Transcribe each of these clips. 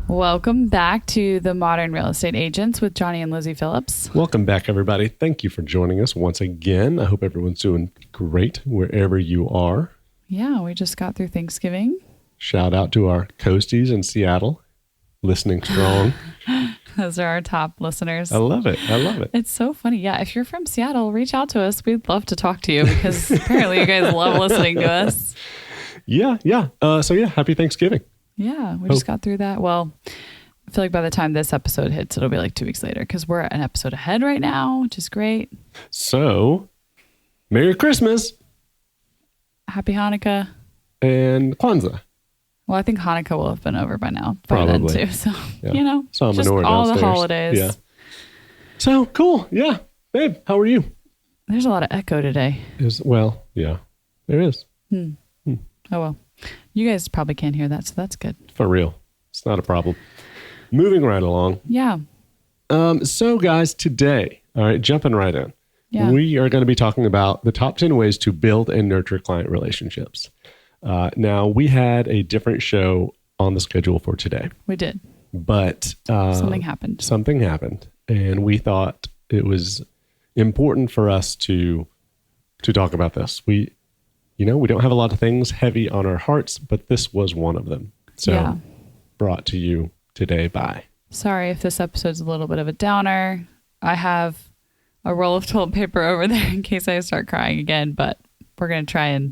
Welcome back to the Modern Real Estate Agents with Johnny and Lizzie Phillips. Welcome back, everybody. Thank you for joining us once again. I hope everyone's doing great wherever you are. Yeah, we just got through Thanksgiving. Shout out to our coasties in Seattle, listening strong. Those are our top listeners. I love it. I love it. It's so funny. Yeah, if you're from Seattle, reach out to us. We'd love to talk to you because apparently you guys love listening to us. Yeah. Happy Thanksgiving. Yeah, we just got through that. Well, I feel like by the time this episode hits, it'll be like 2 weeks later because we're an episode ahead right now, which is great. So, Merry Christmas. Happy Hanukkah. And Kwanzaa. Well, I think Hanukkah will have been over by now. Probably. Then too. So, yeah. Saw a just menorah all downstairs. the holidays. Yeah. So, cool. Yeah. Babe, how are you? There's a lot of echo today. Yeah, there is. Oh, well. You guys probably can't hear that, so that's good. For real. It's not a problem. Moving right along. Yeah. So, guys, today, all right, jumping right in. Yeah. We are going to be talking about the top 10 ways to build and nurture client relationships. Now, we had a different show on the schedule for today. We did. But something happened. Something happened. And we thought it was important for us to talk about this. We don't have a lot of things heavy on our hearts, but this was one of them. So brought to you today by. Sorry if this episode's a little bit of a downer. I have a roll of toilet paper over there in case I start crying again, but we're going to try and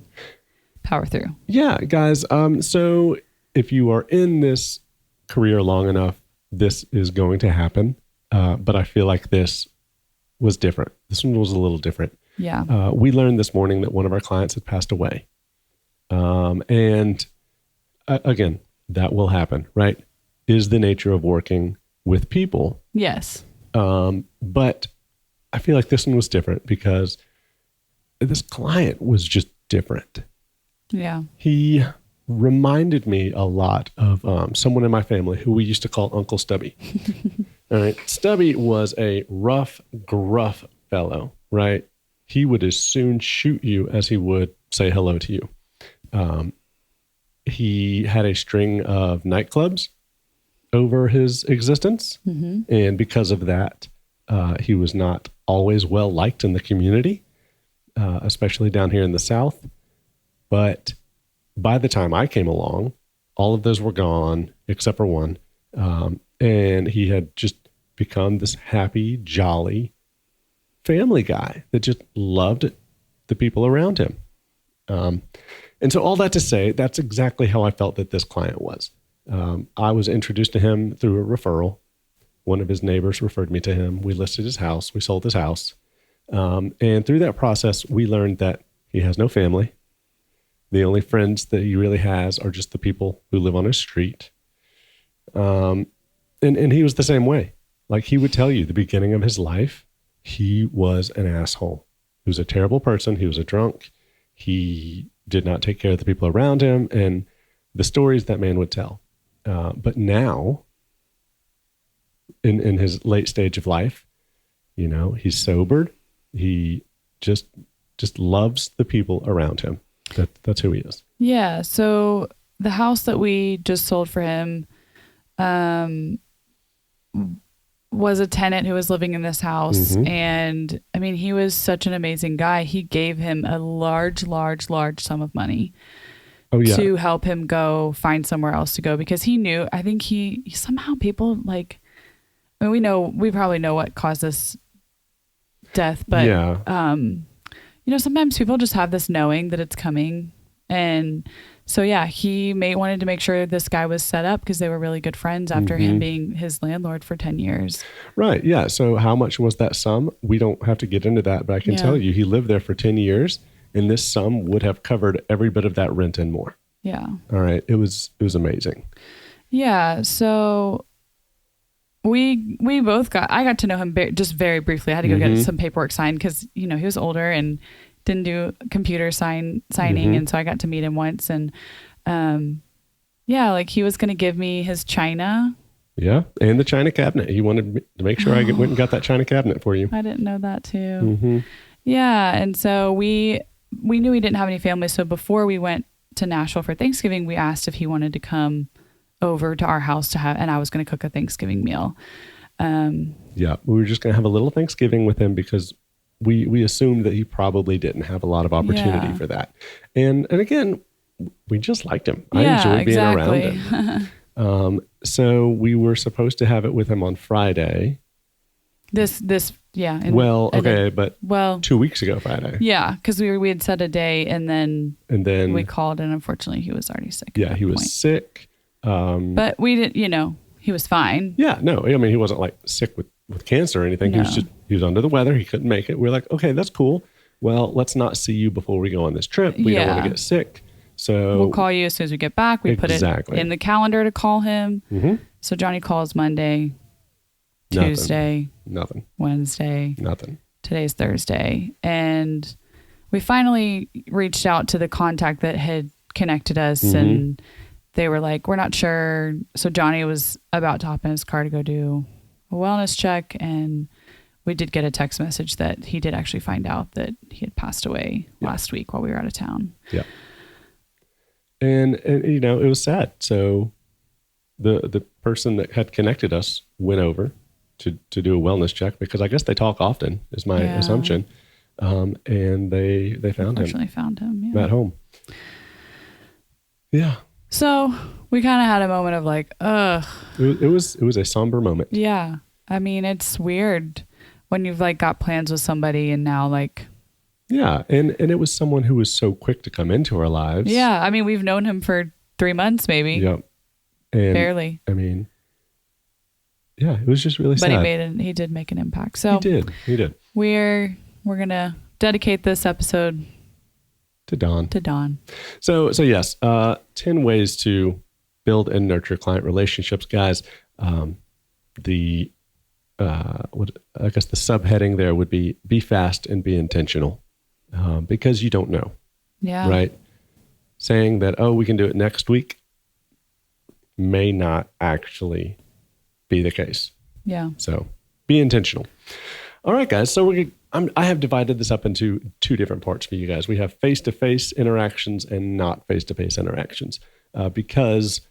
power through. Yeah, guys. So if you are in this career long enough, this is going to happen. But I feel like this was different. This one was a little different. Yeah. We learned this morning that one of our clients had passed away. And again, that will happen, right? Is the nature of working with people. Yes. But I feel like this one was different because this client was just different. Yeah. He reminded me a lot of someone in my family who we used to call Uncle Stubby. All right. Stubby was a rough, gruff fellow, right? He would as soon shoot you as he would say hello to you. He had a string of nightclubs over his existence. Mm-hmm. And because of that, he was not always well liked in the community, especially down here in the South. But by the time I came along, all of those were gone except for one. And he had just become this happy, jolly family guy that just loved the people around him. And so all that to say, that's exactly how I felt that this client was. I was introduced to him through a referral. One of his neighbors referred me to him. We listed his house. We sold his house. And through that process, we learned that he has no family. The only friends that he really has are just the people who live on his street. And he was the same way. Like he would tell you the beginning of his life, he was an asshole. He was a terrible person. He was a drunk. He did not take care of the people around him and the stories that man would tell. But now, in his late stage of life, he's sobered. He just loves the people around him. That's who he is. Yeah. So the house that we just sold for him was a tenant who was living in this house. Mm-hmm. And I mean, he was such an amazing guy. He gave him a large sum of money to help him go find somewhere else to go because he knew, I think he somehow people like, I mean, we probably know what caused this death, but sometimes people just have this knowing that it's coming. And so, he wanted to make sure this guy was set up because they were really good friends after him being his landlord for 10 years. Right. Yeah. So how much was that sum? We don't have to get into that, but I can tell you he lived there for 10 years and this sum would have covered every bit of that rent and more. Yeah. All right. It was amazing. Yeah. So we both I got to know him just very briefly. I had to go get some paperwork signed because, he was older and didn't do computer signing. And so I got to meet him once and, like he was going to give me his china. Yeah. And the china cabinet. He wanted to make sure I went and got that china cabinet for you. I didn't know that too. Mm-hmm. Yeah. And so we knew he didn't have any family. So before we went to Nashville for Thanksgiving, we asked if he wanted to come over to our house to have, and I was going to cook a Thanksgiving meal. Yeah, we were just going to have a little Thanksgiving with him because we assumed that he probably didn't have a lot of opportunity for that. And again, we just liked him. I enjoyed being around him. So we were supposed to have it with him on Friday. But 2 weeks ago Friday. Yeah, because we had set a day and then we called, and unfortunately he was already sick. Yeah, he was sick. But we didn't, he was fine. Yeah, no, I mean, he wasn't like sick with cancer or anything. No. He was under the weather. He couldn't make it. We're like, okay, that's cool. Well, let's not see you before we go on this trip. We don't want to get sick. So we'll call you as soon as we get back. We put it in the calendar to call him. Mm-hmm. So Johnny calls Monday, Tuesday, nothing. Wednesday, nothing. Today's Thursday. And we finally reached out to the contact that had connected us, and they were like, we're not sure. So Johnny was about to hop in his car to go do a wellness check, and we did get a text message that he did actually find out that he had passed away last week while we were out of town. Yeah. And it was sad. So the person that had connected us went over to do a wellness check, because I guess they talk often, is my assumption. And they found him at home. Yeah. So we kind of had a moment of like, ugh. It was a somber moment. Yeah. I mean, it's weird when you've like got plans with somebody and now like. Yeah. And it was someone who was so quick to come into our lives. Yeah. I mean, we've known him for 3 months, maybe. Yep. And barely. I mean, yeah, it was just really sad. But he did make an impact. So he did. We're going to dedicate this episode to Don. So yes, 10 ways to build and nurture client relationships, guys. I guess the subheading there would be fast and be intentional, because you don't know. Yeah. Right. Saying that, we can do it next week may not actually be the case. Yeah. So be intentional. All right, guys. So I have divided this up into 2 different parts for you guys. We have face-to-face interactions and not face-to-face interactions, because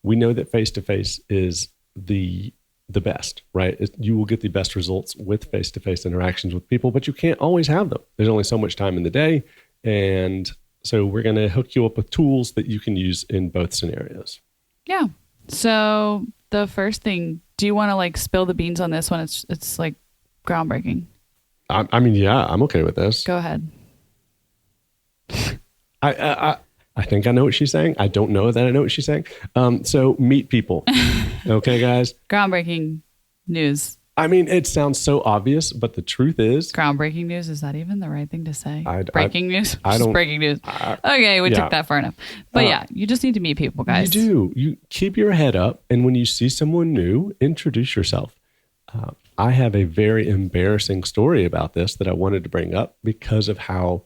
we know that face-to-face is the best, right? You will get the best results with face-to-face interactions with people, but you can't always have them. There's only so much time in the day. And so we're going to hook you up with tools that you can use in both scenarios. Yeah. So the first thing, do you want to like spill the beans on this one? It's like groundbreaking. I mean, yeah, I'm okay with this. Go ahead. I think I know what she's saying. I don't know that I know what she's saying. So meet people. Okay, guys. Groundbreaking news. I mean, it sounds so obvious, but the truth is... Groundbreaking news? Is that even the right thing to say? Breaking news? Just breaking news. Okay, we took that far enough. But you just need to meet people, guys. You do. You keep your head up, and when you see someone new, introduce yourself. I have a very embarrassing story about this that I wanted to bring up because of how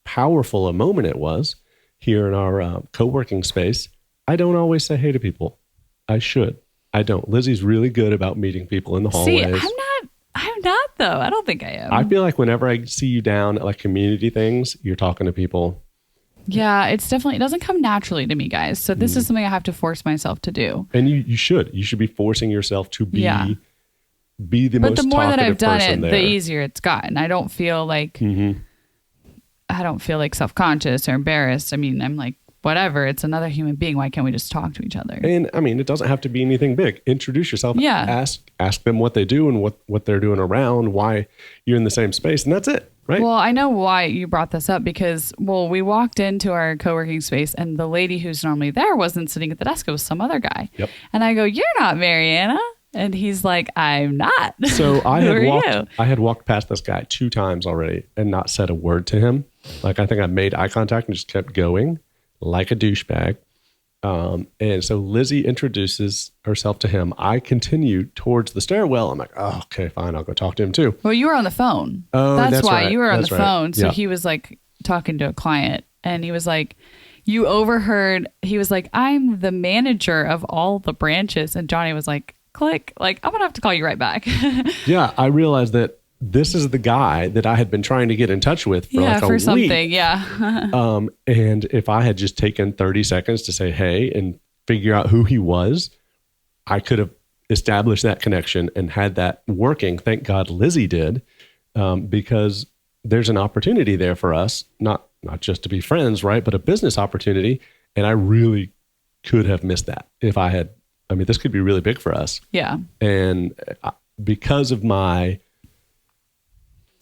powerful a moment it was here in our co-working space. I don't always say hey to people. I should. I don't. Lizzie's really good about meeting people in the hallways. See, I'm not though. I don't think I am. I feel like whenever I see you down at like community things, you're talking to people. Yeah, it doesn't come naturally to me, guys. So this is something I have to force myself to do. And you should be forcing yourself to be the most talkative person there. But the more that I've done it, the easier it's gotten. I don't feel like self-conscious or embarrassed. I mean, I'm like, whatever, it's another human being. Why can't we just talk to each other? And I mean, it doesn't have to be anything big. Introduce yourself. Yeah. Ask them what they do and what they're doing around, why you're in the same space. And that's it, right? Well, I know why you brought this up because, we walked into our co-working space and the lady who's normally there wasn't sitting at the desk. It was some other guy. Yep. And I go, you're not Mariana. And he's like, I'm not. So I had walked past this guy 2 times already and not said a word to him. Like, I think I made eye contact and just kept going like a douchebag. And so Lizzie introduces herself to him. I continue towards the stairwell. I'm like, oh, okay, fine. I'll go talk to him too. Well, you were on the phone. Oh, that's why right. You were on the phone. So yeah. He was like talking to a client and he was like, you overheard, he was like, I'm the manager of all the branches. And Johnny was like, click, like, I'm going to have to call you right back. Yeah. I realized that this is the guy that I had been trying to get in touch with for like a week. Yeah. And if I had just taken 30 seconds to say, hey, and figure out who he was, I could have established that connection and had that working. Thank God Lizzie did, because there's an opportunity there for us, not just to be friends, right? But a business opportunity. And I really could have missed that if I had. I mean, this could be really big for us. Yeah. And because of my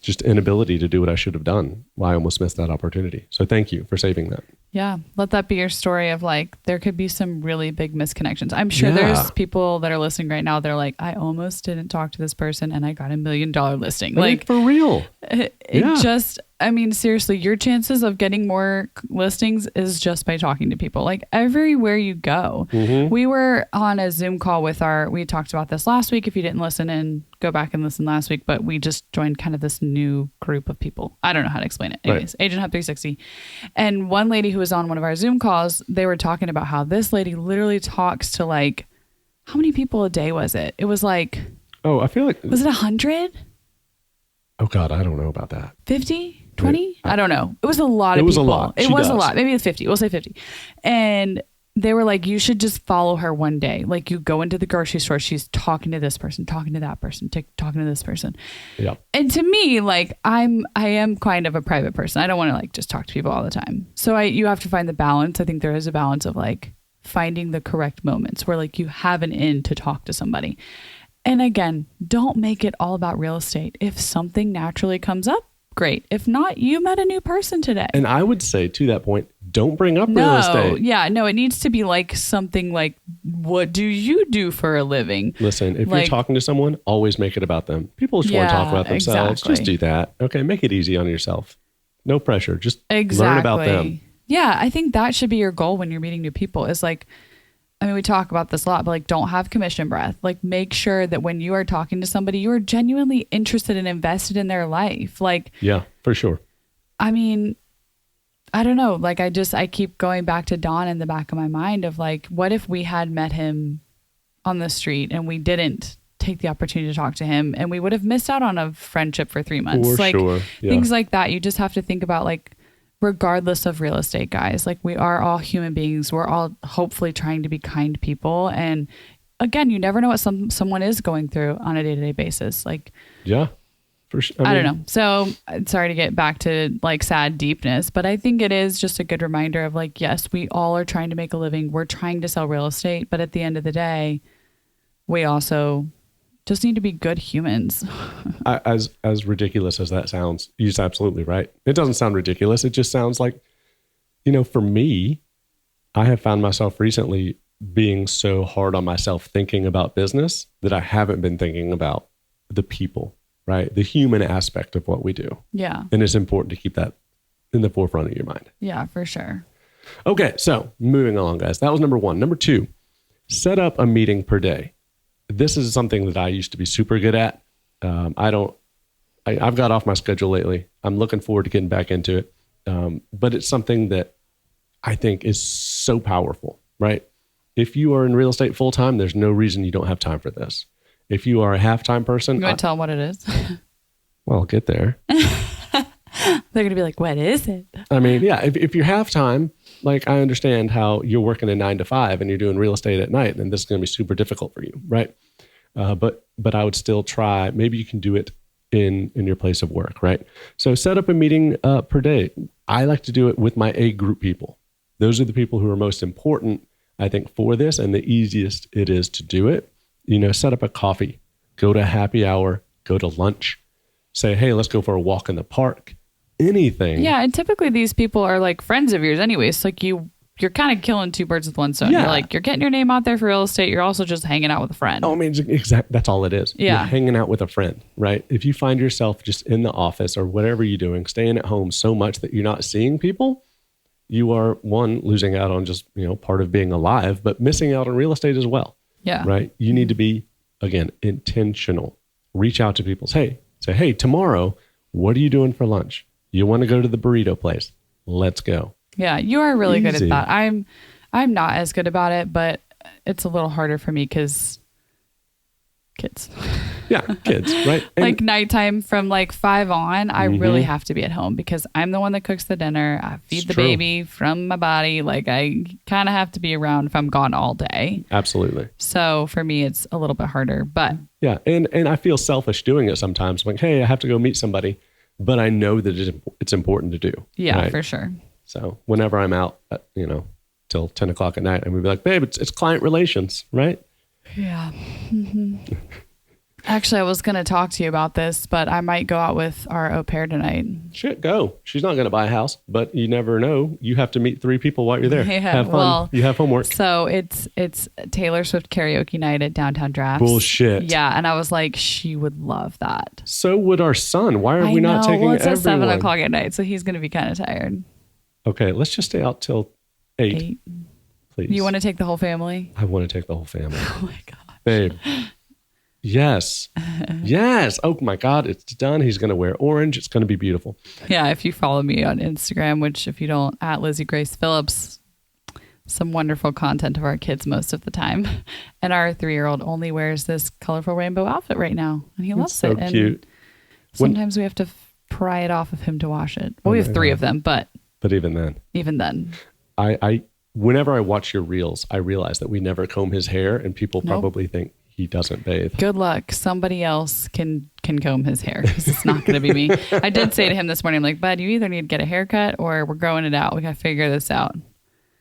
just inability to do what I should have done, I almost missed that opportunity. So thank you for saving that. Yeah. Let that be your story of like, there could be some really big misconnections. I'm sure there's people that are listening right now. They're like, I almost didn't talk to this person and I got $1 million listing. Like for real. It just, I mean, seriously, your chances of getting more listings is just by talking to people. Like everywhere you go. We were on a Zoom call with we talked about this last week. If you didn't listen, and go back and listen last week, but we just joined kind of this new group of people. I don't know how to explain it. Anyways, Agent Hub 360. And one lady who was on one of our Zoom calls, they were talking about how this lady literally talks to like, how many people a day was it? It was like, I feel like, was it 100? Oh God, I don't know about that. 50, 20? I don't know. It was a lot of people. It was a lot. Maybe it's 50. We'll say 50. And they were like, you should just follow her one day. Like you go into the grocery store, she's talking to this person, talking to that person, talking to this person. Yeah. And to me, like I am kind of a private person. I don't want to like just talk to people all the time. So you have to find the balance. I think there is a balance of like finding the correct moments where like you have an in to talk to somebody. And again, don't make it all about real estate. If something naturally comes up, great. If not, you met a new person today. And I would say to that point, don't bring up real estate. Yeah, no, it needs to be like something like, what do you do for a living? Listen, if you're talking to someone, always make it about them. People just want to talk about themselves. Exactly. Just do that. Okay, make it easy on yourself. No pressure. Just learn about them. Yeah, I think that should be your goal when you're meeting new people is like, I mean, we talk about this a lot, but like, don't have commission breath. Like, make sure that when you are talking to somebody, you are genuinely interested and invested in their life. Like, yeah, for sure. I mean, I don't know. Like, I keep going back to Don in the back of my mind of like, what if we had met him on the street and we didn't take the opportunity to talk to him and we would have missed out on a friendship for 3 months. For like sure. Yeah. Things like that. You just have to think about like, regardless of real estate, guys, like we are all human beings. We're all hopefully trying to be kind people. And again, you never know what someone is going through on a day-to-day basis. Like, yeah, for sure. I don't know. So sorry to get back to like sad deepness, but I think it is just a good reminder of like, yes, we all are trying to make a living. We're trying to sell real estate, but at the end of the day, we also just need to be good humans. As ridiculous as that sounds, you're absolutely right. It doesn't sound ridiculous. It just sounds like, for me, I have found myself recently being so hard on myself thinking about business that I haven't been thinking about the people, right? The human aspect of what we do. Yeah. And it's important to keep that in the forefront of your mind. Yeah, for sure. Okay. So moving along, guys, that was number 1. Number 2, set up a meeting per day. This is something that I used to be super good at. I've got off my schedule lately. I'm looking forward to getting back into it. But it's something that I think is so powerful, right? If you are in real estate full time, there's no reason you don't have time for this. If you are a half-time person. You want to tell them what it is? Well, I'll get there. They're going to be like, what is it? I mean, yeah, if you're half-time, like I understand how you're working a 9 to 5 and you're doing real estate at night, and this is going to be super difficult for you, right? But I would still try. Maybe you can do it in your place of work, right? So set up a meeting per day. I like to do it with my A group people. Those are the people who are most important, I think, for this, and the easiest it is to do it. Set up a coffee, go to happy hour, go to lunch, say, hey, let's go for a walk in the park. Anything. Yeah, and typically these people are like friends of yours anyways. Like you're kind of killing 2 birds with one stone. Yeah. You're getting your name out there for real estate. You're also just hanging out with a friend. Oh, I mean, that's all it is. Yeah. You're hanging out with a friend, right? If you find yourself just in the office or whatever you're doing, staying at home so much that you're not seeing people, you are, one, losing out on just, part of being alive, but missing out on real estate as well. Yeah. Right? You need to be, again, intentional. Reach out to people. Say, hey, tomorrow, what are you doing for lunch? You want to go to the burrito place? Let's go. Yeah, you are really good at that. I'm not as good about it, but it's a little harder for me because kids. Yeah, kids, right? And like nighttime from like 5 on, I really have to be at home because I'm the one that cooks the dinner. I feed the baby from my body. Like I kind of have to be around if I'm gone all day. Absolutely. So for me, it's a little bit harder, but yeah. And I feel selfish doing it sometimes. Like, hey, I have to go meet somebody, but I know that it's important to do. Yeah, right? for sure. So whenever I'm out, till 10 o'clock at night, and we'd be like, babe, it's client relations, right? Yeah. Actually, I was going to talk to you about this, but I might go out with our au pair tonight. Shit, go. She's not going to buy a house, but you never know. You have to meet 3 people while you're there. Yeah, have fun. Well, you have homework. So it's Taylor Swift karaoke night at Downtown Drafts. Bullshit. Yeah, and I was like, she would love that. So would our son. Why are we not taking well, it's everyone? at 7 o'clock at night, so he's going to be kind of tired. Okay, let's just stay out till 8. Please. You want to take the whole family? I want to take the whole family. Oh my gosh. Babe. Yes. Yes. Oh my God. It's done. He's going to wear orange. It's going to be beautiful. Yeah. If you follow me on Instagram, which if you don't, at Lizzie Grace Phillips, some wonderful content of our kids most of the time. And our 3-year-old only wears this colorful rainbow outfit right now. And he loves it. So cute. And sometimes we have to pry it off of him to wash it. Well, we have 3 of them, but even then, I whenever I watch your reels, I realize that we never comb his hair, and people probably think he doesn't bathe. Good luck. Somebody else can comb his hair because it's not going to be me. I did say to him this morning, I'm like, bud, you either need to get a haircut or we're growing it out. We got to figure this out.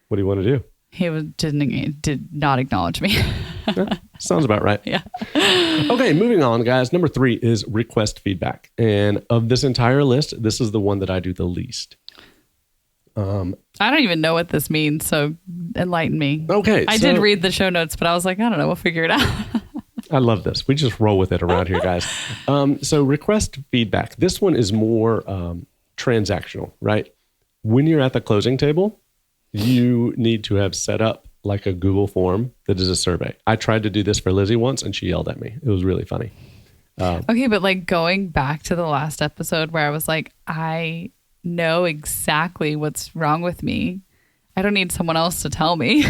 What do you want to do? He did not acknowledge me. Yeah, sounds about right. Yeah. Okay, moving on, guys. Number 3 is request feedback. And of this entire list, this is the one that I do the least. I don't even know what this means, so enlighten me. Okay. I did read the show notes, but I was like, I don't know. We'll figure it out. I love this. We just roll with it around here, guys. So request feedback. This one is more transactional, right? When you're at the closing table, you need to have set up like a Google form that is a survey. I tried to do this for Lizzie once, and she yelled at me. It was really funny. Okay, but like going back to the last episode where I was like, I know exactly what's wrong with me. I don't need someone else to tell me.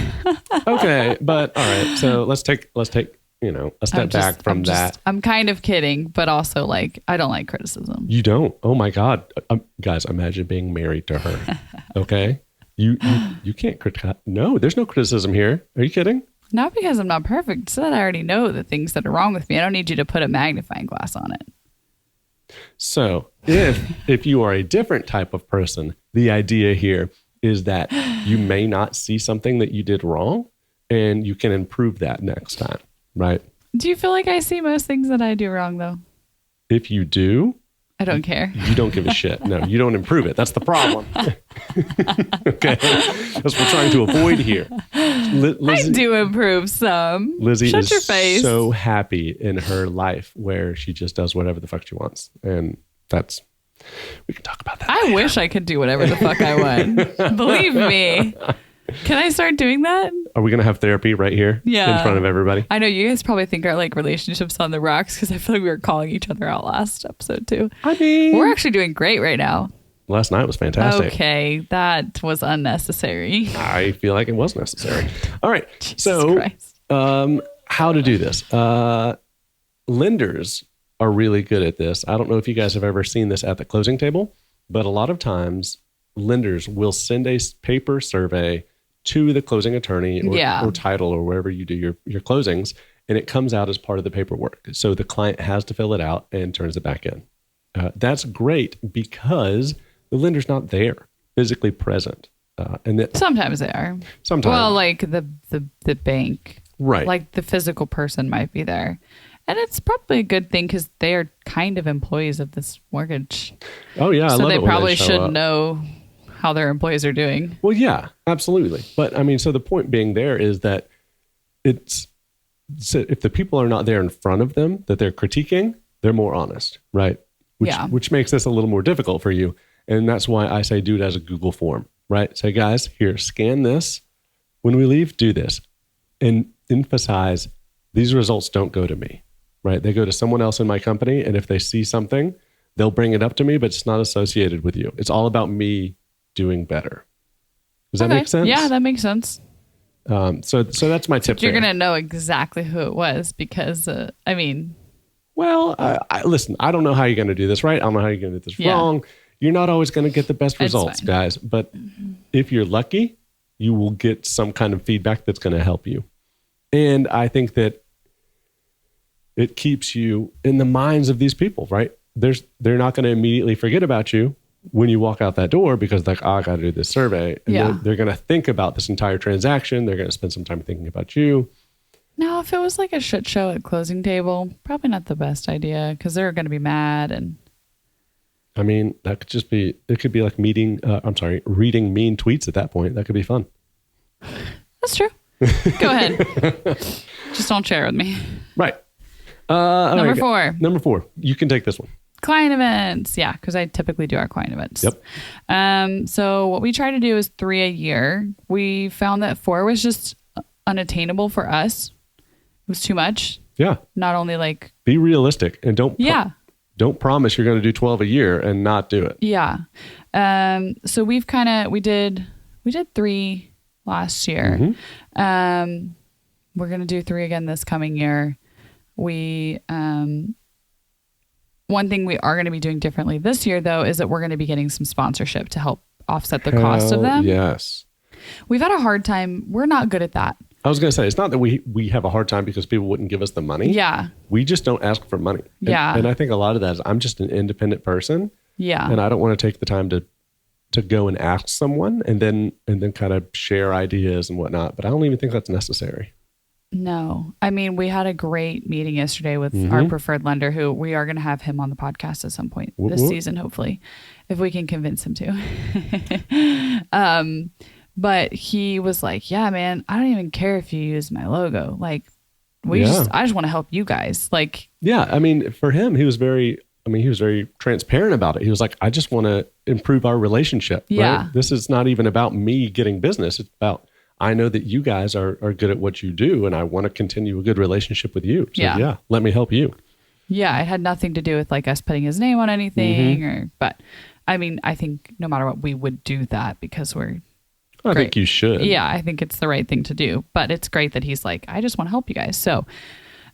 Okay, but all right. So let's take a step back from that. I'm kind of kidding, but also like I don't like criticism. You don't? Oh my God, guys! Imagine being married to her. Okay, you can't criticize. No, there's no criticism here. Are you kidding? Not because I'm not perfect. So that I already know the things that are wrong with me. I don't need you to put a magnifying glass on it. So if you are a different type of person, the idea here is that you may not see something that you did wrong and you can improve that next time, right? Do you feel like I see most things that I do wrong though? If you do, I don't care. You don't give a shit. No, you don't improve it. That's the problem. Okay. That's what we're trying to avoid here. I do improve some. Lizzie Shut is your face. So happy in her life where she just does whatever the fuck she wants. And we can talk about that. I wish I could do whatever the fuck I want. Believe me. Can I start doing that? Are we going to have therapy right here in front of everybody? I know you guys probably think our like relationships on the rocks because I feel like we were calling each other out last episode too. I mean, we're actually doing great right now. Last night was fantastic. Okay, that was unnecessary. I feel like it was necessary. All right. Jesus Christ. How to do this. Lenders are really good at this. I don't know if you guys have ever seen this at the closing table, but a lot of times lenders will send a paper survey to the closing attorney or title or wherever you do your closings, and it comes out as part of the paperwork. So the client has to fill it out and turns it back in. That's great because the lender's not there, physically present. Sometimes they are. Sometimes. Well, like the bank. Right. Like the physical person might be there. And it's probably a good thing because they are kind of employees of this mortgage. Oh, yeah. So I love they it when probably show should up. know how their employees are doing. Well, yeah, absolutely. But I mean, so the point being there is that so if the people are not there in front of them that they're critiquing, they're more honest, right? Which makes this a little more difficult for you. And that's why I say do it as a Google form, right? Say, guys, here, scan this. When we leave, do this. And emphasize these results don't go to me, right? They go to someone else in my company. And if they see something, they'll bring it up to me, but it's not associated with you. It's all about me doing better. Does that make sense? Yeah, that makes sense. So that's my tip. You're going to know exactly who it was because, I mean, well, listen, I don't know how you're going to do this right. I don't know how you're going to do this wrong. You're not always going to get the best results, guys. But if you're lucky, you will get some kind of feedback that's going to help you. And I think that it keeps you in the minds of these people, right? They're not going to immediately forget about you when you walk out that door because like, I got to do this survey. And they're going to think about this entire transaction. They're going to spend some time thinking about you. Now, if it was like a shit show at closing table, probably not the best idea because they're going to be mad. And I mean, that could just be, it could be like reading mean tweets at that point. That could be fun. That's true. Go ahead. Just don't share with me. Right. Number 4. Number 4. You can take this one. Client events. Yeah, because I typically do our client events. Yep. So what we try to do is 3 a year. We found that 4 was just unattainable for us. It was too much. Yeah. Not only like... Be realistic and don't promise you're going to do 12 a year and not do it. Yeah. So we did 3 last year. Mm-hmm. We're going to do 3 again this coming year. One thing we are going to be doing differently this year, though, is that we're going to be getting some sponsorship to help offset the cost of them. Yes. We've had a hard time. We're not good at that. I was going to say, it's not that we have a hard time because people wouldn't give us the money. Yeah. We just don't ask for money. And I think a lot of that is I'm just an independent person. Yeah. And I don't want to take the time to go and ask someone and then kind of share ideas and whatnot. But I don't even think that's necessary. No. I mean, we had a great meeting yesterday with our preferred lender who we are going to have him on the podcast at some point this season, hopefully, if we can convince him to. But he was like, yeah, man, I don't even care if you use my logo. Like, I just want to help you guys. Like, yeah, I mean, for him, he was very transparent about it. He was like, I just want to improve our relationship. Yeah. Right? This is not even about me getting business. It's about, I know that you guys are good at what you do and I want to continue a good relationship with you. So yeah, let me help you. Yeah. It had nothing to do with like us putting his name on anything but I mean, I think no matter what, we would do that because I think you should. Yeah, I think it's the right thing to do. But it's great that he's like, I just want to help you guys. So,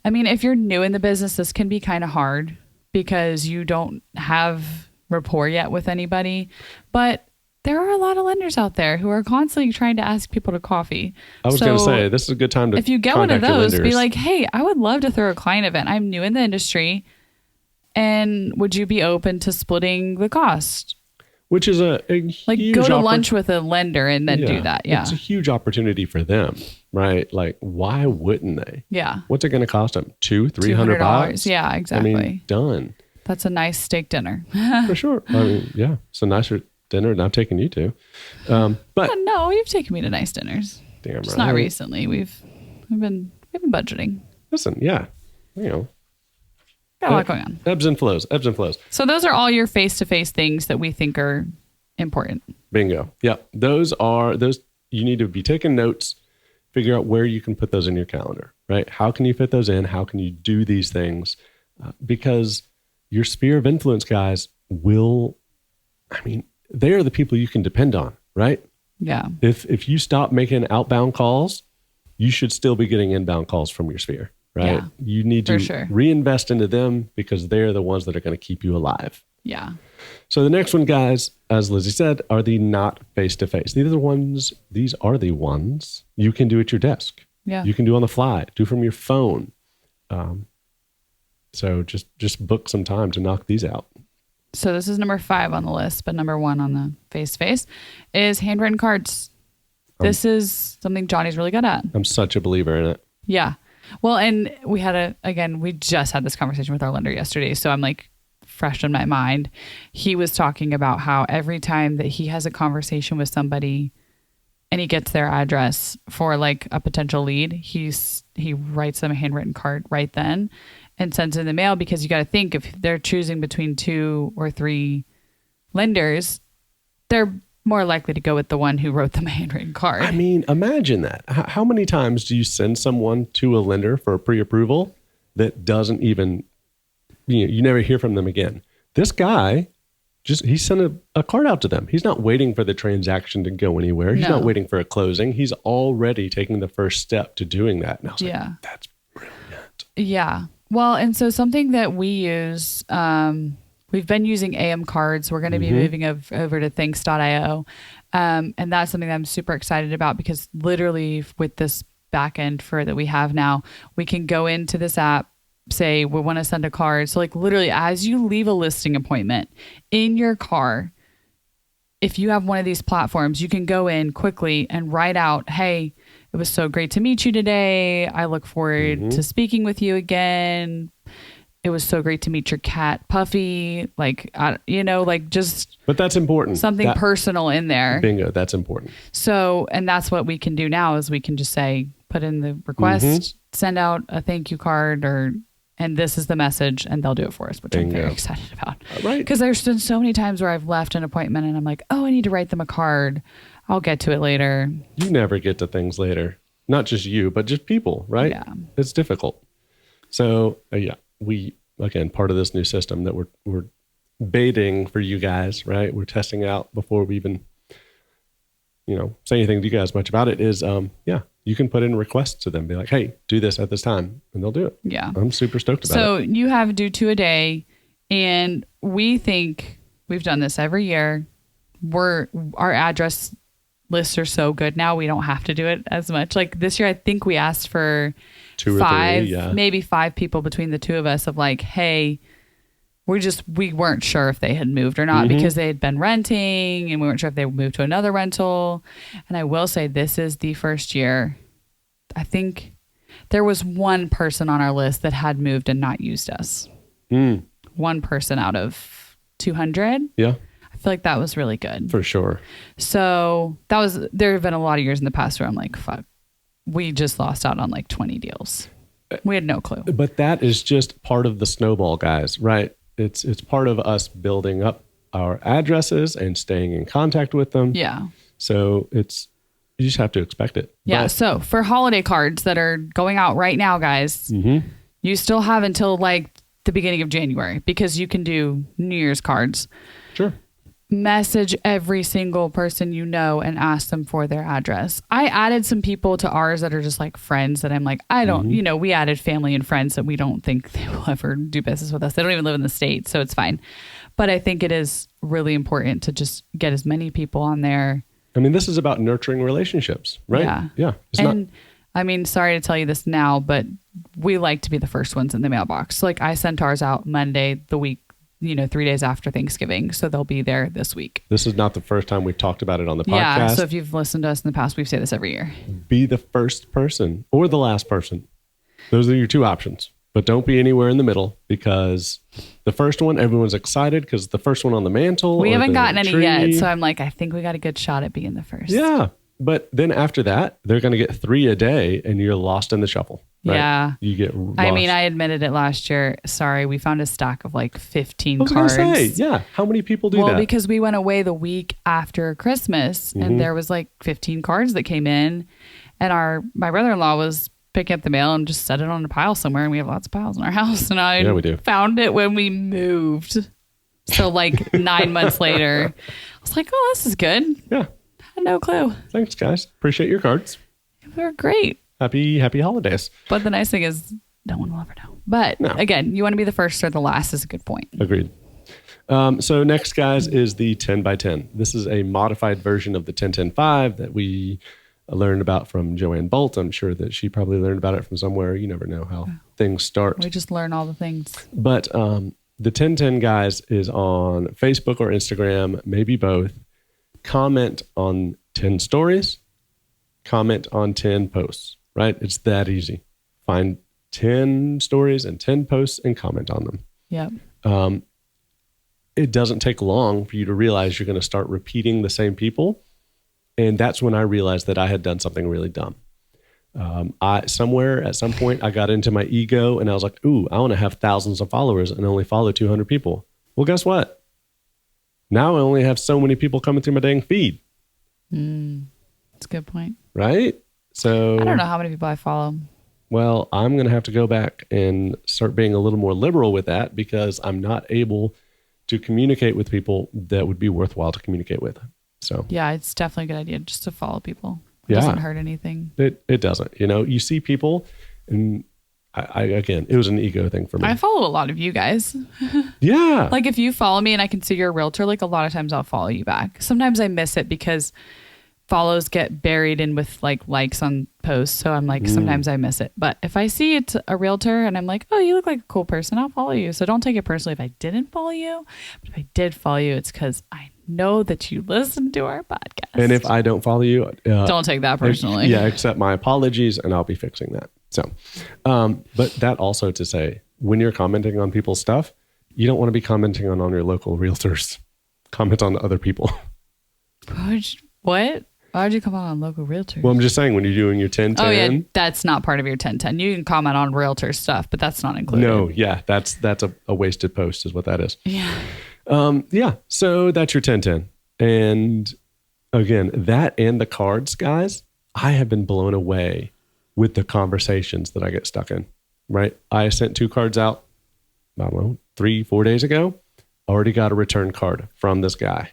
I mean, if you're new in the business, this can be kind of hard because you don't have rapport yet with anybody. But there are a lot of lenders out there who are constantly trying to ask people to coffee. I was going to say, this is a good time to if you get one of those, be like, hey, I would love to throw a client event. I'm new in the industry. And would you be open to splitting the cost? Which is a like huge go to lunch with a lender and then do that. Yeah. It's a huge opportunity for them, right? Like, why wouldn't they? Yeah. What's it going to cost them? $200-$300? Yeah, exactly. I mean, done. That's a nice steak dinner. For sure. I mean, yeah. It's a nicer dinner than I'm taking you to. But no, you've taken me to nice dinners. Damn right. Just not recently. We've been budgeting. Listen, yeah. You know. Got a lot going on. Ebbs and flows. So those are all your face-to-face things that we think are important. Bingo. Yeah. Those you need to be taking notes, figure out where you can put those in your calendar, right? How can you fit those in? How can you do these things? Because your sphere of influence guys they are the people you can depend on, right? Yeah. If you stop making outbound calls, you should still be getting inbound calls from your sphere. Right. Yeah, you need to reinvest into them because they're the ones that are going to keep you alive. Yeah. So the next one, guys, as Lizzie said, are the not face-to-face. These are the ones you can do at your desk. Yeah. You can do on the fly, do from your phone. So just book some time to knock these out. So this is number 5 on the list, but number 1 on the face-to-face is handwritten cards. This is something Johnny's really good at. I'm such a believer in it. Yeah. Well, and we just had this conversation with our lender yesterday. So I'm like fresh in my mind. He was talking about how every time that he has a conversation with somebody and he gets their address for like a potential lead, he writes them a handwritten card right then and sends it in the mail because you got to think if they're choosing between 2 or 3 lenders, they're more likely to go with the one who wrote them a handwritten card. I mean, imagine that. How many times do you send someone to a lender for a pre-approval that doesn't even, you never hear from them again? This guy, he sent a card out to them. He's not waiting for the transaction to go anywhere. He's not waiting for a closing. He's already taking the first step to doing that. And I was like, that's brilliant. Yeah. Well, and so something that we use, we've been using AM cards. We're going to be moving over to thanks.io. And that's something that I'm super excited about because literally with this back end that we have now, we can go into this app, say we want to send a card. So like literally as you leave a listing appointment in your car, if you have one of these platforms, you can go in quickly and write out, hey, it was so great to meet you today. I look forward to speaking with you again. It was so great to meet your cat, Puffy. Like, just. But that's important. Something personal in there. Bingo. That's important. So, and that's what we can do now is we can just say, put in the request, send out a thank you card and this is the message and they'll do it for us, which I'm very excited about. Right. Because there's been so many times where I've left an appointment and I'm like, oh, I need to write them a card. I'll get to it later. You never get to things later. Not just you, but just people, right? Yeah. It's difficult. So we, again, part of this new system that we're baiting for you guys, right? We're testing out before we even, say anything to you guys much about it is, you can put in requests to them. Be like, hey, do this at this time. And they'll do it. Yeah. I'm super stoked about it. So you have do 2 a day. And we think we've done this every year. Our address lists are so good now. We don't have to do it as much. Like this year, I think we asked for 2 or 3, maybe 5 people between the two of us of like, hey, we weren't sure if they had moved or not because they had been renting and we weren't sure if they moved to another rental. And I will say this is the first year. I think there was one person on our list that had moved and not used us. One person out of 200. Yeah. I feel like that was really good. For sure. So there have been a lot of years in the past where I'm like, fuck, we just lost out on like 20 deals. We had no clue. But that is just part of the snowball, guys, right? It's part of us building up our addresses and staying in contact with them. Yeah. So you just have to expect it. Yeah. So for holiday cards that are going out right now, guys, you still have until like the beginning of January because you can do New Year's cards. Sure. Message every single person you know and ask them for their address. I added some people to ours that are just like friends that I'm like, I don't, we added family and friends that we don't think they will ever do business with us. They don't even live in the States, so it's fine. But I think it is really important to just get as many people on there. I mean, this is about nurturing relationships, right? Yeah. I mean, sorry to tell you this now, but we like to be the first ones in the mailbox. Like I sent ours out Monday, the week 3 days after Thanksgiving. So they'll be there this week. This is not the first time we've talked about it on the podcast. Yeah. So if you've listened to us in the past, we've said this every year. Be the first person or the last person. Those are your 2 options. But don't be anywhere in the middle because the first one, everyone's excited because the first one on the mantle. We haven't gotten any yet. So I'm like, I think we got a good shot at being the first. Yeah. But then after that, they're going to get 3 a day and you're lost in the shuffle. Right? Yeah. You get lost. I mean, I admitted it last year. Sorry, we found a stack of like 15 cards. I was gonna say, yeah. How many people do that? Well, because we went away the week after Christmas and there was like 15 cards that came in and my brother-in-law was picking up the mail and just set it on a pile somewhere and we have lots of piles in our house and I we do. Found it when we moved. So like 9 months later, I was like, oh, this is good. Yeah. I had no clue. Thanks, guys. Appreciate your cards. They were great. Happy holidays. But the nice thing is no one will ever know. But again, you want to be the first or the last is a good point. Agreed. So next, guys, is the 10 by 10. This is a modified version of the 10-10-5 that we learned about from Joanne Bolt. I'm sure that she probably learned about it from somewhere. You never know how things start. We just learn all the things. But the 10-10, guys, is on Facebook or Instagram, maybe both. Comment on 10 stories. Comment on 10 posts. Right? It's that easy. Find 10 stories and 10 posts and comment on them. Yep. It doesn't take long for you to realize you're going to start repeating the same people. And that's when I realized that I had done something really dumb. At some point, I got into my ego and I was like, ooh, I want to have thousands of followers and only follow 200 people. Well, guess what? Now I only have so many people coming through my dang feed. That's a good point. Right? So I don't know how many people I follow. Well, I'm going to have to go back and start being a little more liberal with that because I'm not able to communicate with people that would be worthwhile to communicate with. So yeah, it's definitely a good idea just to follow people. It doesn't hurt anything. It doesn't. You see people, and again, it was an ego thing for me. I follow a lot of you guys. Yeah. Like if you follow me and I can see you're a realtor, like a lot of times I'll follow you back. Sometimes I miss it because follows get buried in with like likes on posts. So I'm like, sometimes I miss it. But if I see it's a realtor and I'm like, oh, you look like a cool person, I'll follow you. So don't take it personally if I didn't follow you. But if I did follow you, it's because I know that you listen to our podcast. And if I don't follow you, don't take that personally. Yeah, accept my apologies and I'll be fixing that. So, but that also to say, when you're commenting on people's stuff, you don't want to be commenting on your local realtors. Comment on other people. What? Why would you comment on local realtors? Well, I'm just saying when you're doing your 10-10. Oh, yeah. That's not part of your 10-10. You can comment on realtor stuff, but that's not included. No, yeah. That's a wasted post is what that is. Yeah. Yeah. So that's your 10-10. And again, that and the cards, guys, I have been blown away with the conversations that I get stuck in, right? I sent 2 cards out, I don't know, 3-4 days ago. Already got a return card from this guy.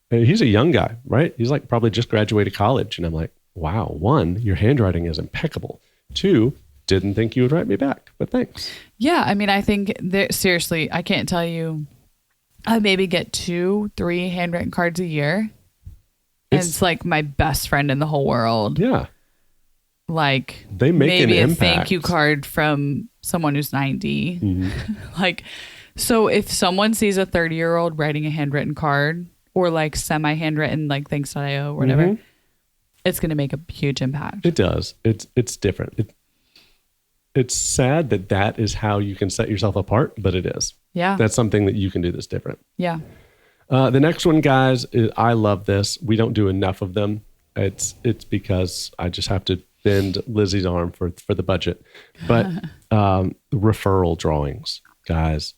And he's a young guy, right? He's like probably just graduated college. And I'm like, wow, 1, your handwriting is impeccable. 2, didn't think you would write me back, but thanks. Yeah. I mean, I think that seriously, I can't tell you, I maybe get 2-3 handwritten cards a year. And it's like my best friend in the whole world. Yeah. Like they make maybe an a impact. Thank you card from someone who's 90. Mm-hmm. Like, so if someone sees a 30-year-old writing a handwritten card or like semi-handwritten, like thanks.io or whatever, it's going to make a huge impact. It does. It's different. It's sad that is how you can set yourself apart, but it is. Yeah. That's something that you can do that's different. Yeah. The next one, guys, I love this. We don't do enough of them. It's because I just have to bend Lizzie's arm for the budget. But referral drawings, guys,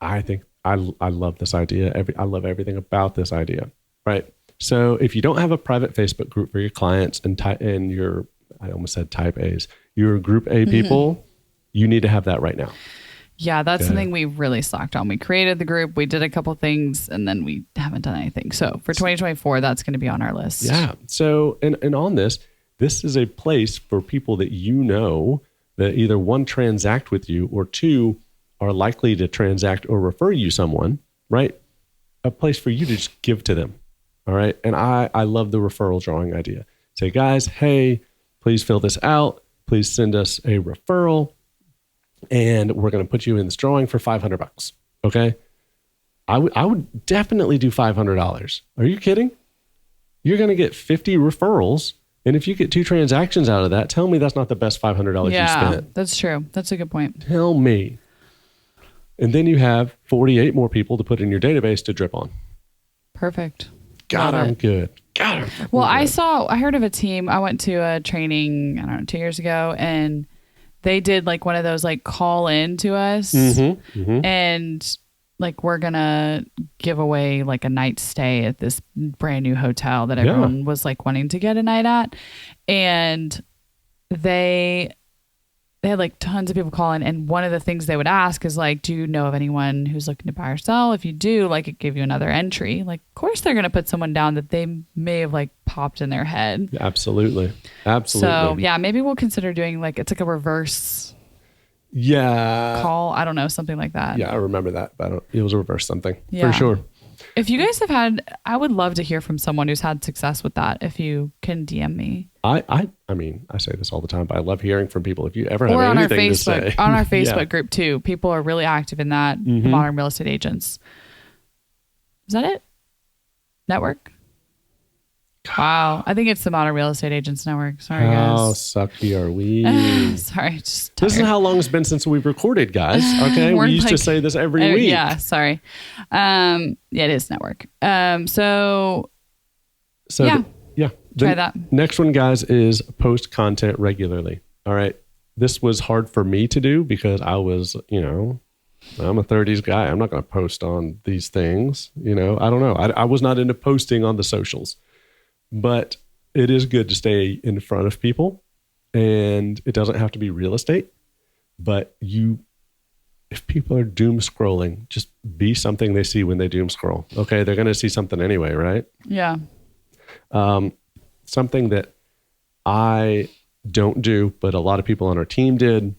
I think I love this idea. I love everything about this idea, right? So if you don't have a private Facebook group for your clients and your, I almost said type A's, your group A people, you need to have that right now. Yeah, that's something we really slacked on. We created the group, we did a couple things, and then we haven't done anything. So for 2024, that's going to be on our list. Yeah. So, and on this is a place for people that you know that either 1, transact with you, or 2, are likely to transact or refer you someone, right? A place for you to just give to them. All right. And I love the referral drawing idea. Say, guys, hey, please fill this out. Please send us a referral. And we're going to put you in this drawing for $500. Okay. I would definitely do $500. Are you kidding? You're going to get 50 referrals. And if you get 2 transactions out of that, tell me that's not the best $500 you spent. That's true. That's a good point. Tell me. And then you have 48 more people to put in your database to drip on. Perfect. God, I'm good. God, well, I heard of a team. I went to a training, I don't know, 2 years ago, and they did like one of those like call in to us and like we're gonna give away like a night stay at this brand new hotel that everyone was like wanting to get a night at. And they had like tons of people call in, and one of the things they would ask is like, do you know of anyone who's looking to buy or sell? If you do, like, it give you another entry. Like, of course they're going to put someone down that they may have like popped in their head. Absolutely. So yeah, maybe we'll consider doing like, it's like a reverse call. I don't know, something like that. Yeah, I remember that, but it was a reverse something for sure. If you guys have had, I would love to hear from someone who's had success with that. If you can DM me. I mean, I say this all the time, but I love hearing from people. If you ever have anything to say. On our Facebook group too. People are really active in that. Modern Real Estate Agents. Is that it? Network? Wow. I think it's the Modern Real Estate Agents Network. Sorry, guys. How sucky are we? Sorry. Just tired. This is how long it's been since we've recorded, guys. Okay. We used to say this every week. Yeah. Sorry. Yeah, it is Network. So yeah. Try that. Next one, guys, is post content regularly. All right. This was hard for me to do because I was, I'm a 30s guy. I'm not going to post on these things. I don't know. I was not into posting on the socials, but it is good to stay in front of people, and it doesn't have to be real estate, but if people are doom scrolling, just be something they see when they doom scroll. Okay. They're going to see something anyway, right? Yeah. Something that I don't do, but a lot of people on our team did,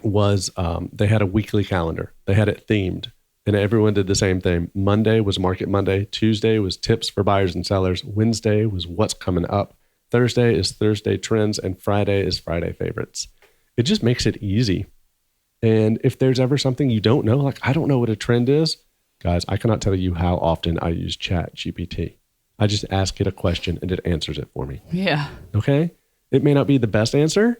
was they had a weekly calendar. They had it themed, and everyone did the same thing. Monday was Market Monday. Tuesday was tips for buyers and sellers. Wednesday was what's coming up. Thursday is Thursday trends, and Friday is Friday favorites. It just makes it easy. And if there's ever something you don't know, like I don't know what a trend is, guys, I cannot tell you how often I use Chat GPT. I just ask it a question and it answers it for me. Yeah. Okay. It may not be the best answer.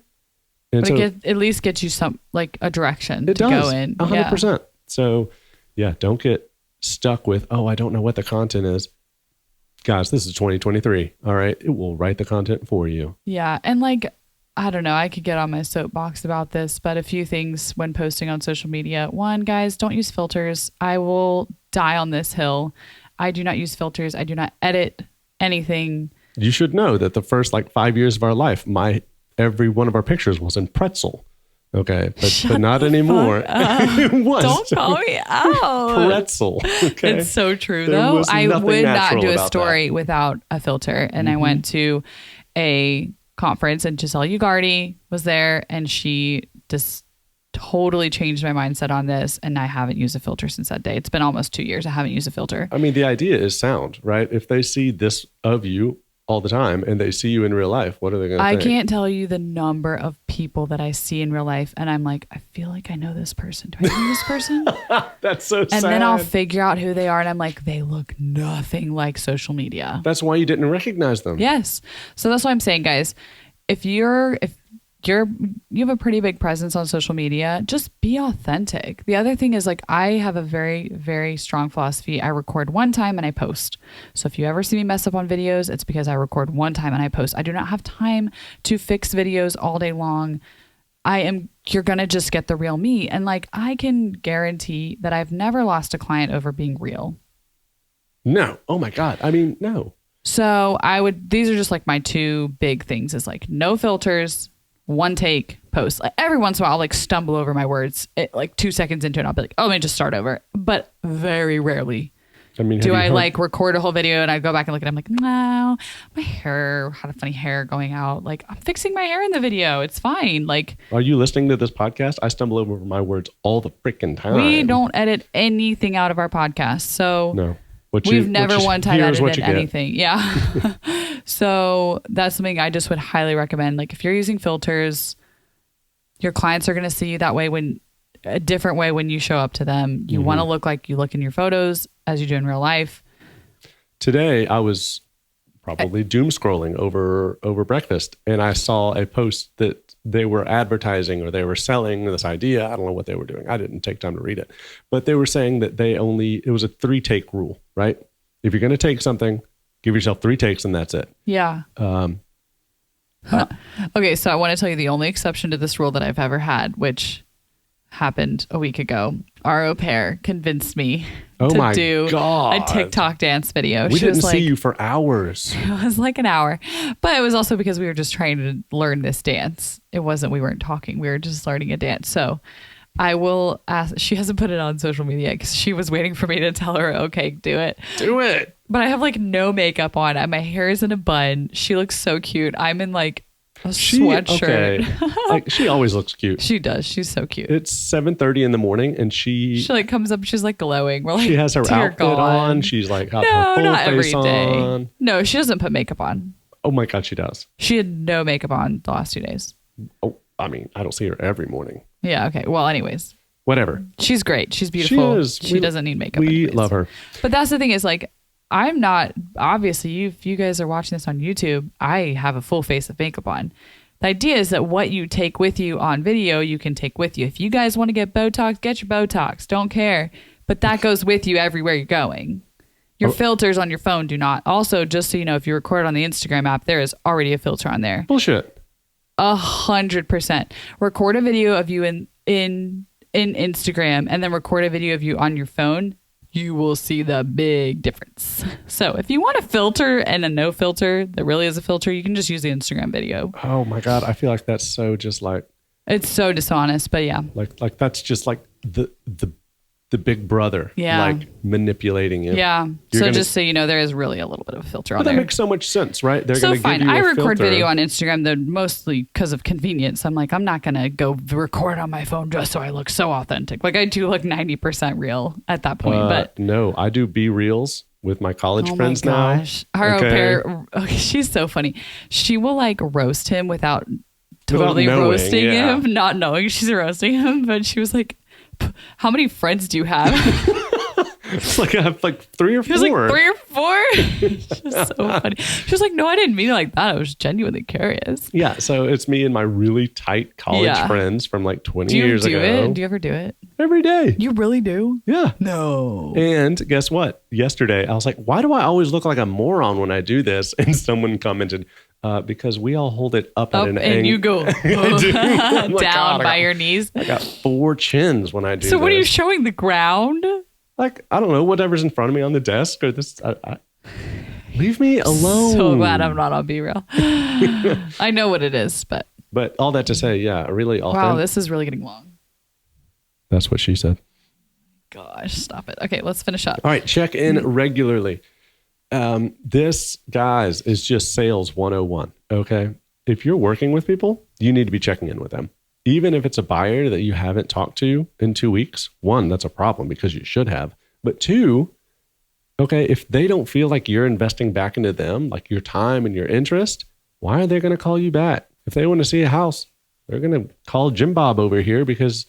And but so it at least gets you some like a direction to does, go in. 100%. Yeah. So yeah, don't get stuck with, oh, I don't know what the content is. Guys, this is 2023. All right. It will write the content for you. Yeah. And like, I don't know, I could get on my soapbox about this, but a few things when posting on social media. One, guys, don't use filters. I will die on this hill. I do not use filters. I do not edit anything. You should know that the first like 5 years of our life, every one of our pictures was in pretzel. Okay, but not anymore. It was. Don't call me out. Pretzel. Okay? It's so true, though. I would not do a story without a filter. And I went to a conference and Giselle Ugardi was there, and she just totally changed my mindset on this. And I haven't used a filter since that day. It's been almost 2 years. I haven't used a filter. I mean, the idea is sound, right? If they see this of you all the time and they see you in real life, what are they going to think? I can't tell you the number of people that I see in real life and I'm like, I feel like I know this person. Do I know this person? That's so sad. And then I'll figure out who they are and I'm like, they look nothing like social media. That's why you didn't recognize them. Yes. So that's what I'm saying, guys. If you have a pretty big presence on social media, just be authentic. The other thing is like, I have a very, very strong philosophy. I record one time and I post. So if you ever see me mess up on videos, it's because I record one time and I post. I do not have time to fix videos all day long. You're going to just get the real me. And like, I can guarantee that I've never lost a client over being real. No. Oh my God. I mean, no. So these are just like my two big things is like no filters, one take post. Like every once in a while I'll like stumble over my words like 2 seconds into it. I'll be like, oh, let me just start over. But very rarely do I like record a whole video and I go back and look at it. I'm like, no, my hair had a funny hair going out. Like I'm fixing my hair in the video. It's fine. Like, are you listening to this podcast? I stumble over my words all the freaking time. We don't edit anything out of our podcast. So no. We've never one time edited anything. Yeah. So that's something I just would highly recommend. Like if you're using filters, your clients are going to see you that way a different way when you show up to them. You want to look like you look in your photos as you do in real life. Today I was probably doom scrolling over breakfast and I saw a post that they were advertising or they were selling this idea. I don't know what they were doing. I didn't take time to read it, but they were saying that it was a 3-take rule, right? If you're going to take something, give yourself 3 takes and that's it. Yeah. Okay. So I want to tell you the only exception to this rule that I've ever had, which happened a week ago. Our au pair convinced me to do a TikTok dance video. We didn't see you for hours. It was like an hour, but it was also because we were just trying to learn this dance. We weren't talking. We were just learning a dance. So I will ask, she hasn't put it on social media because she was waiting for me to tell her, okay, do it. Do it. But I have like no makeup on. My hair is in a bun. She looks so cute. I'm in like a sweatshirt. Okay. Like she always looks cute. She does. She's so cute. It's 7:30 in the morning and she like comes up. She's like glowing. We're like, she has her outfit on. She's like got her full not face every day. on. No, she doesn't put makeup on. Oh my God, she does. She had no makeup on the last 2 days. Oh, I mean, I don't see her every morning. Yeah. Okay. Well, anyways. Whatever. She's great. She's beautiful. She is. She doesn't need makeup. We love her. But that's the thing is like, I'm not, obviously if you guys are watching this on YouTube, I have a full face of makeup on. The idea is that what you take with you on video, you can take with you. If you guys want to get Botox, get your Botox. Don't care. But that goes with you everywhere you're going. Your filters on your phone do not. Also, just so you know, if you record on the Instagram app, there is already a filter on there. Bullshit. 100%. Record a video of you in Instagram and then record a video of you on your phone. You will see the big difference. So if you want a filter and a no filter that really is a filter, you can just use the Instagram video. Oh my God. I feel like that's so just like. It's so dishonest, but yeah. Like that's just like the the big brother, like manipulating you. Yeah. So just so you know, there is really a little bit of a filter on there. That makes so much sense, right? They're so going to give you I a record filter. video on Instagram, though, mostly because of convenience. I'm like, I'm not going to go record on my phone just so I look so authentic. Like I do look 90% real at that point. But no, I do B-reels with my college friends now. Our au pair, she's so funny. She will like roast him without totally roasting him, not knowing she's roasting him. But she was like, how many friends do you have? It's like I have like 3 or 4. He was like 3 or 4. It's just so funny. She was like, no, I didn't mean it like that. I was genuinely curious. Yeah. So it's me and my really tight college friends from like 20 years ago. Do you ever do it? Every day. You really do? Yeah. No. And guess what? Yesterday, I was like, why do I always look like a moron when I do this? And someone commented, because we all hold it up at an angle. And you go down by your knees. I got 4 chins when I do this. So what are you showing, the ground? Like, I don't know, whatever's in front of me on the desk or this. Leave me alone. So glad I'm not on B-Real. I know what it is, but. But all that to say, yeah, really authentic. Wow, this is really getting long. That's what she said. Gosh, stop it. Okay, let's finish up. All right, check in regularly. This, guys, is just sales 101, okay? If you're working with people, you need to be checking in with them. Even if it's a buyer that you haven't talked to in 2 weeks, 1, that's a problem because you should have. But 2, okay, if they don't feel like you're investing back into them, like your time and your interest, why are they going to call you back? If they want to see a house, they're going to call Jim Bob over here because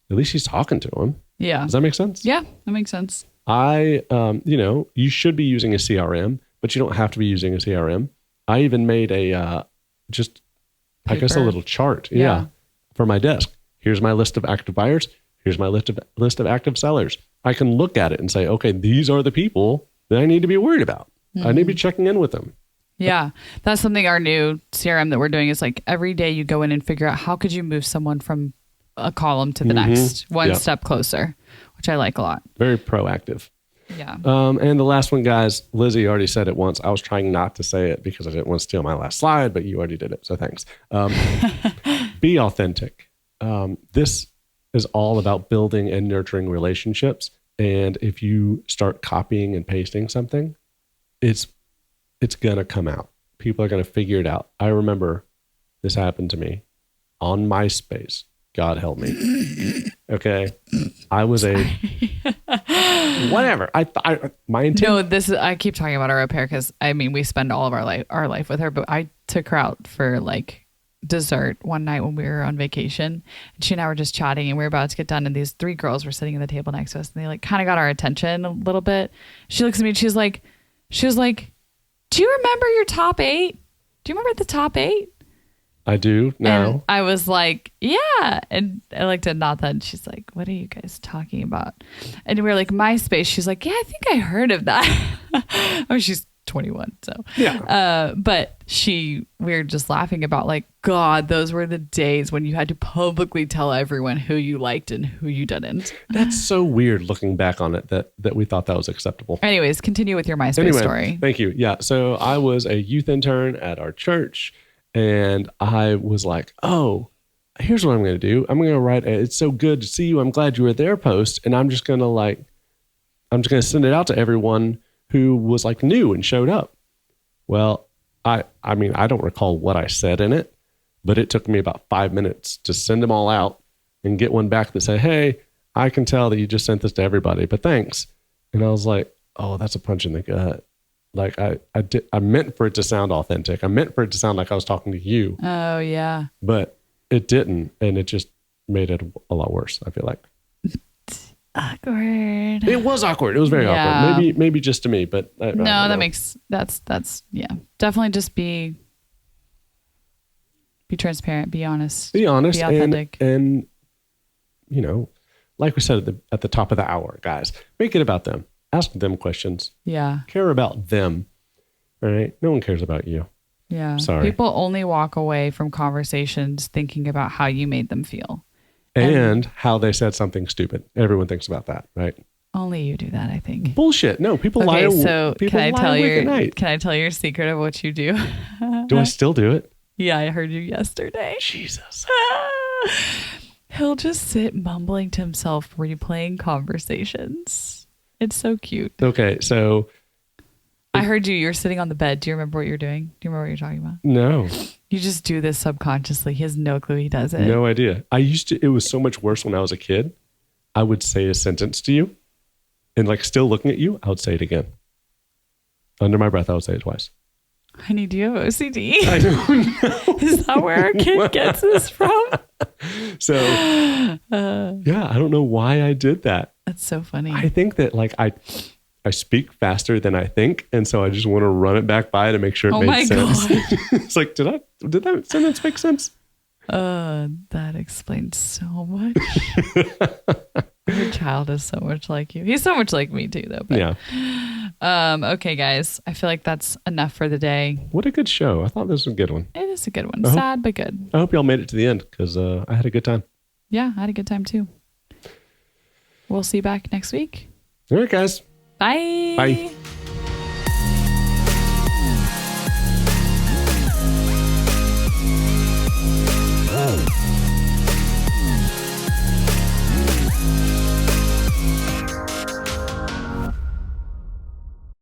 at least he's talking to him. Yeah. Does that make sense? Yeah, that makes sense. You should be using a CRM, but you don't have to be using a CRM. I even made a a little chart. Yeah. For my desk. Here's my list of active buyers. Here's my list of active sellers. I can look at it and say, okay, these are the people that I need to be worried about. I need to be checking in with them. Yeah. That's something our new CRM that we're doing is like every day you go in and figure out how could you move someone from a column to the next, one step closer, which I like a lot. Very proactive. Yeah. And the last one, guys, Lizzie already said it once. I was trying not to say it because I didn't want to steal my last slide, but you already did it. So thanks. Be authentic. This is all about building and nurturing relationships. And if you start copying and pasting something, it's going to come out. People are going to figure it out. I remember this happened to me on MySpace. God help me. Okay. I was whatever. My intent. No, I keep talking about our au pair because we spend all of our life with her, but I took her out for like dessert one night when we were on vacation, and she and I were just chatting and we were about to get done, and these 3 girls were sitting at the table next to us, and they like kind of got our attention a little bit. She looks at me and she was like, do you remember your top 8? Do you remember the top 8? I do now. And I was like, yeah. And I looked at Natha and she's like, what are you guys talking about? And we were like, MySpace. She's like, yeah, I think I heard of that. She's 21. So, yeah. But we were just laughing about like, God, those were the days when you had to publicly tell everyone who you liked and who you didn't. That's so weird looking back on it that we thought that was acceptable. Anyways, continue with your MySpace story. Thank you. Yeah. So I was a youth intern at our church. And I was like, oh, here's what I'm going to do. I'm going to write "It's so good to see you. I'm glad you were there" post. And I'm just going to send it out to everyone who was like new and showed up. Well, I don't recall what I said in it, but it took me about 5 minutes to send them all out and get one back that said, hey, I can tell that you just sent this to everybody, but thanks. And I was like, oh, that's a punch in the gut. Like I meant for it to sound authentic. I meant for it to sound like I was talking to you. Oh yeah. But it didn't, and it just made it a lot worse, I feel like. Awkward. It was awkward. It was very awkward. Maybe just to me, but that's definitely just be transparent, be honest. Be authentic. And like we said at the top of the hour, guys, make it about them. Ask them questions. Yeah. Care about them. All right. No one cares about you. Yeah. Sorry. People only walk away from conversations thinking about how you made them feel. And how they said something stupid. Everyone thinks about that, right? Only you do that, I think. Bullshit. No, people lie. So people can lie I tell your secret of what you do? Do I still do it? Yeah, I heard you yesterday. Jesus. He'll just sit mumbling to himself, replaying conversations. It's so cute. Okay, so I heard you. You're sitting on the bed. Do you remember what you're doing? Do you remember what you're talking about? No. You just do this subconsciously. He has no clue he does it. No idea. It was so much worse when I was a kid. I would say a sentence to you and like still looking at you, I would say it again. Under my breath, I would say it twice. Honey, do you have OCD? I don't know. Is that where our kid gets this from? So, yeah, I don't know why I did that. That's so funny. I think that like I speak faster than I think, and so I just want to run it back by to make sure it made sense. It's like, did that sentence make sense? That explains so much. Your child is so much like you. He's so much like me too, though. But, yeah. Okay, guys. I feel like that's enough for the day. What a good show. I thought this was a good one. It is a good one. Sad, but good. I hope y'all made it to the end because I had a good time. Yeah, I had a good time too. We'll see you back next week. All right, guys. Bye. Bye.